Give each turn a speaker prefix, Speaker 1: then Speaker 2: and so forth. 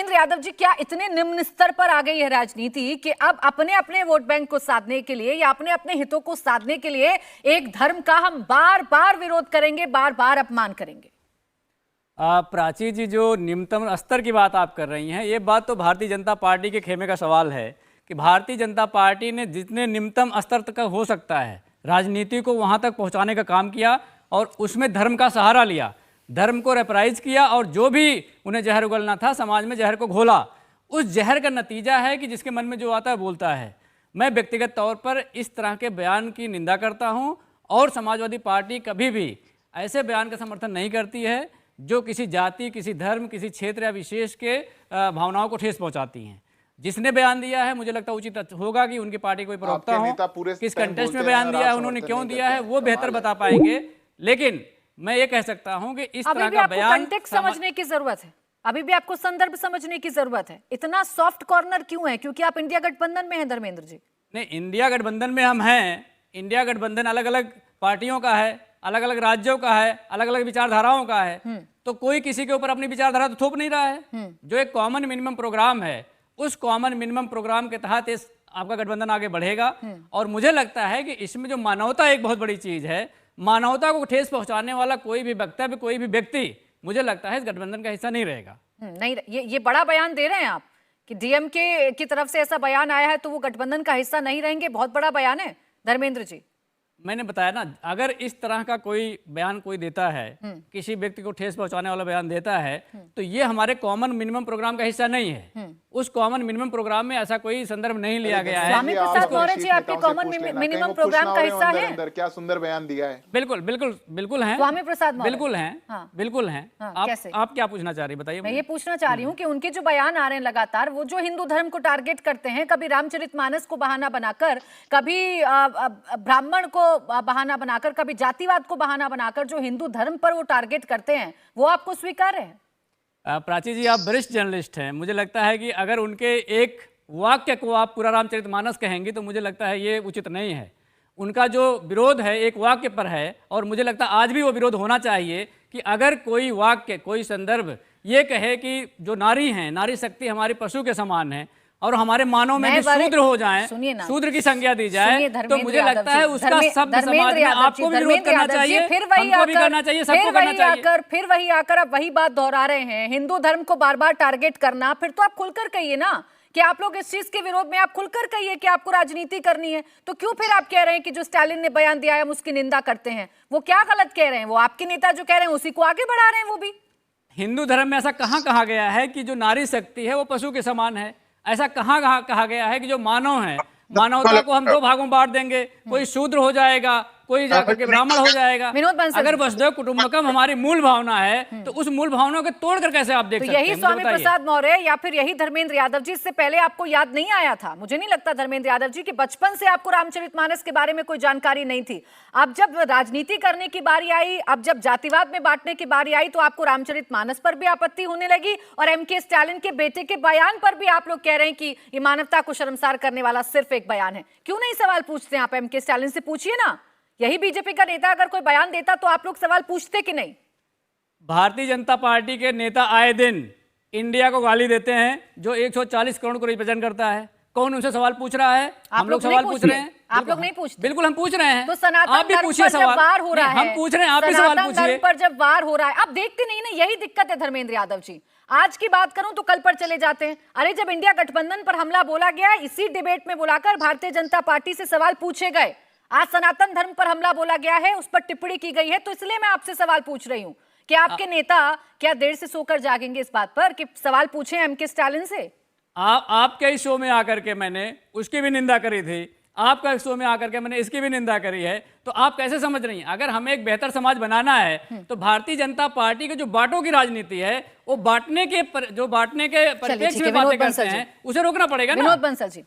Speaker 1: धर्मेंद्र यादव जी, क्या इतने निम्न स्तर पर आ गई है राजनीति कि अब अपने अपने वोट बैंक को साधने के लिए या अपने अपने हितों को साधने के लिए एक धर्म का हम बार बार विरोध करेंगे, बार बार अपमान करेंगे?
Speaker 2: प्राची जी, जो निम्नतम स्तर की बात आप कर रही हैं, ये बात तो भारतीय जनता पार्टी के खेमे का सवाल है कि भारतीय जनता पार्टी ने जितने निम्नतम स्तर तक हो सकता है राजनीति को वहाँ तक पहुँचाने का काम किया और उसमें धर्म का सहारा लिया, धर्म को रेपराइज किया और जो भी उन्हें जहर उगलना था समाज में जहर को घोला। उस जहर का नतीजा है कि जिसके मन में जो आता है बोलता है। मैं व्यक्तिगत तौर पर इस तरह के बयान की निंदा करता हूं और समाजवादी पार्टी कभी भी ऐसे बयान का समर्थन नहीं करती है जो किसी जाति, किसी धर्म, किसी क्षेत्र या विशेष के भावनाओं को ठेस पहुंचाती हैं। जिसने बयान दिया है, मुझे लगता है उचित होगा कि उनकी पार्टी कोई प्रवक्ता हो, किस कंटेस्ट में बयान दिया है, उन्होंने क्यों दिया है, वो बेहतर बता पाएंगे। लेकिन मैं ये कह सकता हूं कि इस तरह का बयान
Speaker 1: कंटेक्स्ट समझने की जरूरत है, अभी भी आपको संदर्भ समझने की जरूरत है। इतना सॉफ्ट कॉर्नर क्यों है? क्योंकि आप इंडिया गठबंधन में हैं धर्मेंद्र जी।
Speaker 2: नहीं, इंडिया गठबंधन में हम हैं। इंडिया गठबंधन अलग अलग पार्टियों का है, अलग अलग राज्यों का है, अलग अलग विचारधाराओं का है, तो कोई किसी के ऊपर अपनी विचारधारा तो थोप नहीं रहा है। जो एक कॉमन मिनिमम प्रोग्राम है, उस कॉमन मिनिमम प्रोग्राम के तहत इस आपका गठबंधन आगे बढ़ेगा। और मुझे लगता है कि इसमें जो मानवता एक बहुत बड़ी चीज है, मानवता को ठेस पहुंचाने वाला कोई भी वक्तव्य, कोई भी व्यक्ति, मुझे लगता है इस गठबंधन का हिस्सा नहीं रहेगा।
Speaker 1: नहीं, ये बड़ा बयान दे रहे हैं आप कि डीएमके की तरफ से ऐसा बयान आया है तो वो गठबंधन का हिस्सा नहीं रहेंगे। बहुत बड़ा बयान है धर्मेंद्र जी।
Speaker 2: मैंने बताया ना, अगर इस तरह का कोई बयान कोई देता है, किसी व्यक्ति को ठेस पहुंचाने वाला बयान देता है, तो ये हमारे कॉमन मिनिमम प्रोग्राम का हिस्सा नहीं है। उस कॉमन मिनिमम प्रोग्राम में ऐसा कोई संदर्भ नहीं लिया गया है।
Speaker 1: स्वामी प्रसाद मौर्य जी आपके कॉमन मिनिमम प्रोग्राम का हिस्सा है।
Speaker 3: क्या सुंदर बयान दिया है।
Speaker 2: बिल्कुल बिल्कुल बिल्कुल है
Speaker 1: स्वामी प्रसाद मौर्य,
Speaker 2: बिल्कुल है, बिल्कुल है। आप क्या पूछना चाह रही बताइए?
Speaker 1: मैं ये पूछना चाह रही हूँ कि उनके जो बयान आ रहे हैं लगातार, वो जो हिंदू धर्म को टारगेट करते हैं, कभी रामचरितमानस को बहाना बनाकर, कभी ब्राह्मण को बहाना बनाकर, कभी जातिवाद को बहाना बनाकर जो हिंदू धर्म पर वो टारगेट करते हैं, वो आपको स्वीकार्य है?
Speaker 2: प्राची जी, आप वरिष्ठ जर्नलिस्ट हैं, मुझे लगता है कि अगर उनके एक वाक्य को आप पूरा रामचरितमानस कहेंगे तो मुझे लगता है ये उचित नहीं है। उनका जो विरोध है एक वाक्य पर है और मुझे लगता है आज भी वो विरोध होना चाहिए कि अगर कोई वाक्य, कोई संदर्भ ये कहे कि जो नारी हैं, नारी शक्ति हमारी पशु के समान है और हमारे मानव में भी शूद्र हो जाएं, शूद्र की संज्ञा दी जाए, तो मुझे लगता है उसका शब्द समाज में आपको भी विरोध करना चाहिए, हमको भी करना चाहिए, सबको करना चाहिए।
Speaker 1: फिर वही आकर आप वही बात दोहरा रहे हैं, हिंदू धर्म को बार बार टारगेट करना। फिर तो आप खुलकर कहिए ना कि आप लोग इस चीज के विरोध में, आप खुलकर कहिए कि आपको राजनीति करनी है। तो क्यों फिर आप कह रहे हैं कि जो स्टालिन ने बयान दिया है हम उसकी निंदा करते हैं? वो क्या गलत कह रहे हैं? वो आपके नेता जो कह रहे हैं उसी को आगे बढ़ा रहे हैं। वो भी
Speaker 2: हिंदू धर्म में ऐसा कहाँ कहा गया है कि जो नारी शक्ति है वो पशु के समान है? ऐसा कहाँ कहा गया है कि जो मानव है, मानवता को हम दो भागों में बांट देंगे, कोई शूद्र हो जाएगा, कोई जाकर के ब्राह्मण हो जाएगा? अगर वसुधैव कुटुंबकम हमारी मूल भावना है तो उस मूल भावना को तोड़कर कैसे आप देख सकते हैं?
Speaker 1: यही स्वामी प्रसाद मौर्य या फिर यही धर्मेंद्र यादव जी, इससे पहले आपको याद नहीं आया था? मुझे नहीं लगता धर्मेंद्र यादव जी कि बचपन से आपको रामचरितमानस के बारे में कोई जानकारी नहीं थी। अब जब राजनीति करने की बारी आई, अब जब जातिवाद में बांटने की बारी आई, तो आपको रामचरितमानस पर भी आपत्ति होने लगी और एमके स्टालिन के बेटे के बयान पर भी आप लोग कह रहे हैं कि ये मानवता को शर्मसार करने वाला सिर्फ एक बयान है। क्यों नहीं सवाल पूछते आप? एमके स्टालिन से पूछिए ना। यही बीजेपी का नेता अगर कोई बयान देता तो आप लोग सवाल पूछते कि नहीं?
Speaker 2: भारतीय जनता पार्टी के नेता आए दिन इंडिया को गाली देते हैं जो 140 करोड़ को रिप्रेजेंट करता है। कौन उनसे सवाल पूछ रहा है? हम लोग सवाल पूछ रहे हैं।
Speaker 1: आप लोग नहीं पूछते?
Speaker 2: बिल्कुल हम पूछ रहे हैं।
Speaker 1: तो सनातन धर्म पर जब वार हो रहा है,
Speaker 2: हम पूछ रहे हैं, आप भी सवाल पूछिए।
Speaker 1: धर्म पर जब वार हो रहा है, आप देखते नहीं ना, यही दिक्कत है धर्मेंद्र यादव जी। आज की बात करूं तो कल पर चले जाते हैं। अरे जब इंडिया गठबंधन पर हमला बोला गया, इसी डिबेट में बुलाकर भारतीय जनता पार्टी से सवाल पूछे गए। आज सनातन धर्म पर हमला बोला गया है, उस पर टिप्पणी की गई है, तो इसलिए मैं आपसे सवाल पूछ रही हूं कि आपके नेता क्या देर से सोकर जागेंगे इस बात पर कि सवाल पूछे एमके स्टालिन से?
Speaker 2: आपके शो में आकर के मैंने उसकी भी निंदा करी थी, आपका शो में आकर के मैंने इसकी भी निंदा करी है, तो आप कैसे समझ रही हैं? अगर हमें एक बेहतर समाज बनाना है तो भारतीय जनता पार्टी की जो बांटों की राजनीति है, वो बांटने के परिप्रेक्ष्य में बातें करते हैं, उसे रोकना पड़ेगा ना।
Speaker 1: विनोद बंसल जी।